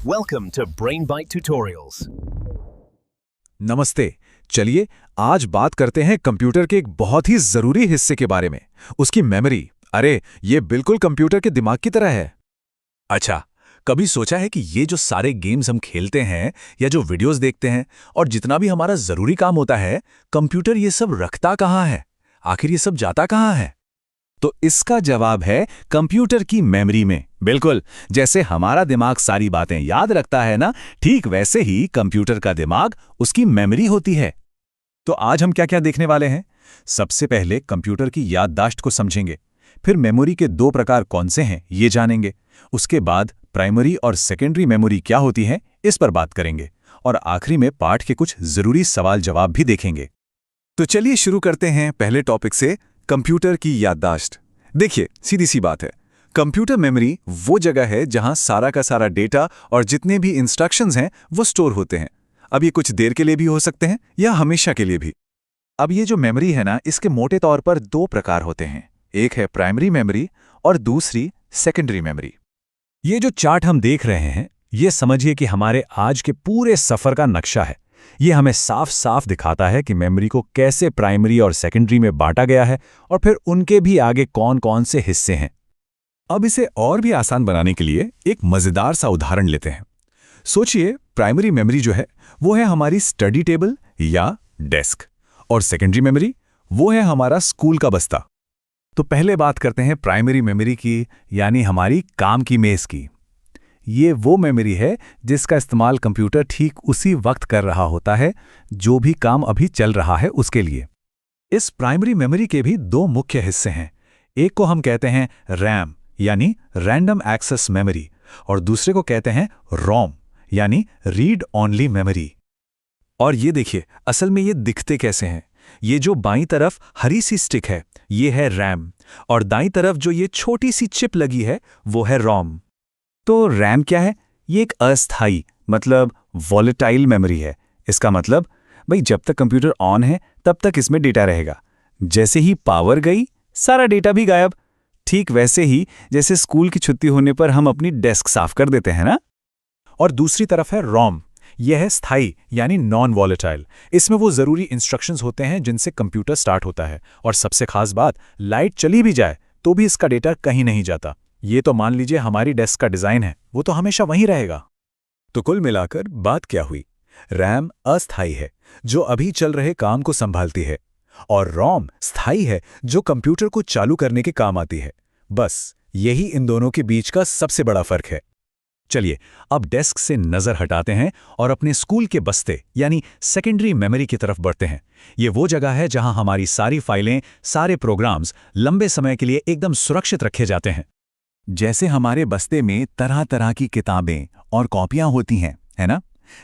Welcome to Brain Bite Tutorials. नमस्ते। चलिए आज बात करते हैं कंप्यूटर के एक बहुत ही जरूरी हिस्से के बारे में, उसकी मेमोरी। अरे ये बिल्कुल कंप्यूटर के दिमाग की तरह है। अच्छा, कभी सोचा है कि ये जो सारे गेम्स हम खेलते हैं या जो वीडियोस देखते हैं और जितना भी हमारा जरूरी काम होता है, कंप्यूटर ये सब रखता कहाँ है? आखिर ये सब जाता कहाँ है? तो इसका जवाब है कंप्यूटर की मेमोरी में। बिल्कुल, जैसे हमारा दिमाग सारी बातें याद रखता है ना, ठीक वैसे ही कंप्यूटर का दिमाग उसकी मेमोरी होती है। तो आज हम क्या-क्या देखने वाले हैं? सबसे पहले कंप्यूटर की याददाश्त को समझेंगे, फिर मेमोरी के दो प्रकार कौन से हैं ये जानेंगे, उसके बाद प्राइमरी और सेकेंडरी मेमोरी क्या होती है इस पर बात करेंगे, और आखिरी में पाठ के कुछ जरूरी सवाल जवाब भी देखेंगे। तो चलिए शुरू करते हैं पहले टॉपिक से, कंप्यूटर की याददाश्त। देखिए, सीधी सी बात है, कंप्यूटर मेमोरी वो जगह है जहां सारा का सारा डेटा और जितने भी इंस्ट्रक्शंस हैं वो स्टोर होते हैं। अब ये कुछ देर के लिए भी हो सकते हैं या हमेशा के लिए भी। अब ये जो मेमोरी है ना, इसके मोटे तौर पर दो प्रकार होते हैं, एक है प्राइमरी मेमोरी और दूसरी सेकेंडरी मेमोरी। ये जो चार्ट हम देख रहे हैं, ये समझिए कि हमारे आज के पूरे सफर का नक्शा है। ये हमें साफ साफ दिखाता है कि मेमोरी को कैसे प्राइमरी और सेकेंडरी में बांटा गया है और फिर उनके भी आगे कौन कौन से हिस्से हैं। अब इसे और भी आसान बनाने के लिए एक मजेदार सा उदाहरण लेते हैं। सोचिए, प्राइमरी मेमोरी जो है वो है हमारी स्टडी टेबल या डेस्क, और सेकेंडरी मेमोरी वो है हमारा स्कूल का बस्ता। तो पहले बात करते हैं प्राइमरी मेमोरी की, यानी हमारी काम की मेज की। ये वो मेमोरी है जिसका इस्तेमाल कंप्यूटर ठीक उसी वक्त कर रहा होता है जो भी काम अभी चल रहा है उसके लिए। इस प्राइमरी मेमोरी के भी दो मुख्य हिस्से हैं, एक को हम कहते हैं रैम यानी रैंडम एक्सेस मेमोरी, और दूसरे को कहते हैं रोम यानी रीड ओनली मेमोरी। और ये देखिए, असल में ये दिखते कैसे हैं। ये जो बाईं तरफ हरी सी स्टिक है ये है रैम, और दाईं तरफ जो ये छोटी सी चिप लगी है वो है रोम। तो रैम क्या है? ये एक अस्थाई मतलब वॉलेटाइल मेमोरी है। इसका मतलब भाई जब तक कंप्यूटर ऑन है तब तक इसमें डेटा रहेगा, जैसे ही पावर गई सारा डेटा भी गायब। ठीक वैसे ही जैसे स्कूल की छुट्टी होने पर हम अपनी डेस्क साफ कर देते हैं ना। और दूसरी तरफ है रोम, यह है स्थाई यानी नॉन वॉलेटाइल। इसमें वो जरूरी इंस्ट्रक्शंस होते हैं जिनसे कंप्यूटर स्टार्ट होता है, और सबसे खास बात, लाइट चली भी जाए तो भी इसका डेटा कहीं नहीं जाता। ये तो मान लीजिए हमारी डेस्क का डिजाइन है, वो तो हमेशा वहीं रहेगा। तो कुल मिलाकर बात क्या हुई? रैम अस्थाई है जो अभी चल रहे काम को संभालती है, और रोम स्थाई है जो कंप्यूटर को चालू करने के काम आती है। बस यही इन दोनों के बीच का सबसे बड़ा फर्क है। चलिए अब डेस्क से नजर हटाते हैं और अपने स्कूल के बस्ते यानी सेकेंडरी मेमोरी की तरफ बढ़ते हैं। ये वो जगह है जहां हमारी सारी फाइलें, सारे प्रोग्राम्स लंबे समय के लिए एकदम सुरक्षित रखे जाते हैं। जैसे हमारे बस्ते में तरह तरह की किताबें और कॉपियां होती हैं, है ना?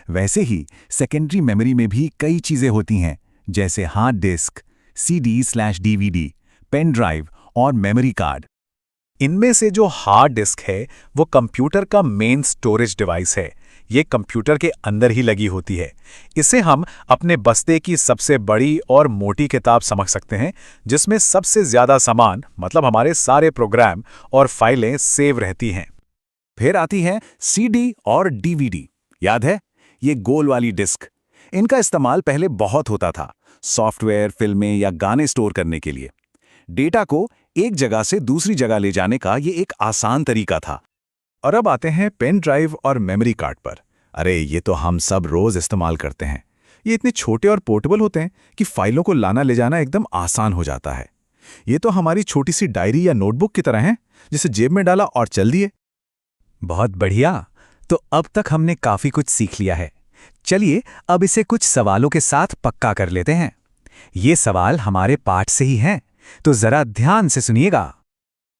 वैसे ही सेकेंडरी मेमोरी में भी कई चीजें होती हैं, जैसे hard disk, CD/DVD, pen drive और मेमोरी कार्ड। इनमें से जो हार्ड डिस्क है वो कंप्यूटर का मेन स्टोरेज डिवाइस है। ये कंप्यूटर के अंदर ही लगी होती है। इसे हम अपने बस्ते की सबसे बड़ी और मोटी किताब समझ सकते हैं, जिसमें सबसे ज्यादा सामान मतलब हमारे सारे प्रोग्राम और फाइलें सेव रहती हैं। फिर आती है CD और DVD। याद है, ये गोल वाली डिस्क। इनका इस्तेमाल पहले बहुत होता था, सॉफ्टवेयर, फिल्में या गाने स्टोर करने के लिए। डेटा को एक जगह से दूसरी जगह ले जाने का ये एक आसान तरीका था। और अब आते हैं पेन ड्राइव और मेमोरी कार्ड पर। अरे ये तो हम सब रोज इस्तेमाल करते हैं। ये इतने छोटे और पोर्टेबल होते हैं कि फाइलों को लाना ले जाना एकदम आसान हो जाता है। ये तो हमारी छोटी सी डायरी या नोटबुक की तरह है, जिसे जेब में डाला और चल दिए। बहुत बढ़िया, तो अब तक हमने काफी कुछ सीख लिया है। चलिए अब इसे कुछ सवालों के साथ पक्का कर लेते हैं। ये सवाल हमारे पाठ से ही हैं, तो जरा ध्यान से सुनिएगा।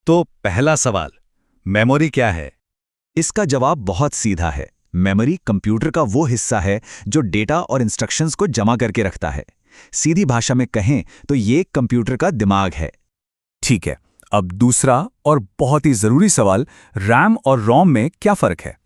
तो पहला सवाल, मेमोरी क्या है? इसका जवाब बहुत सीधा है। मेमोरी कंप्यूटर का वो हिस्सा है जो डेटा और इंस्ट्रक्शंस को जमा करके रखता है। सीधी भाषा में कहें तो ये कंप्यूटर का दिमाग है। ठीक है, अब दूसरा और बहुत ही जरूरी सवाल, रैम और रोम में क्या फर्क है?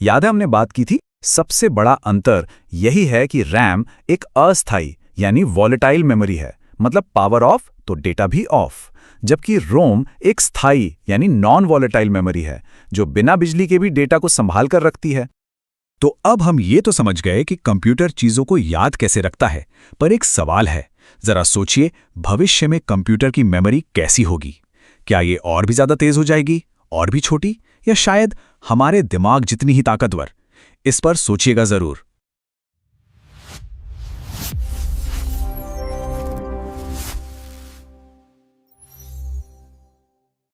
याद है हमने बात की थी, सबसे बड़ा अंतर यही है कि रैम एक अस्थाई यानी वॉलेटाइल मेमोरी है, मतलब पावर ऑफ तो डेटा भी ऑफ, जबकि रोम एक स्थायी यानी नॉन वॉलेटाइल मेमोरी है जो बिना बिजली के भी डेटा को संभाल कर रखती है। तो अब हम ये तो समझ गए कि कंप्यूटर चीजों को याद कैसे रखता है, पर एक सवाल है। जरा सोचिए, भविष्य में कंप्यूटर की मेमोरी कैसी होगी? क्या ये और भी ज्यादा तेज हो जाएगी, और भी छोटी, या शायद हमारे दिमाग जितनी ही ताकतवर? इस पर सोचिएगा जरूर।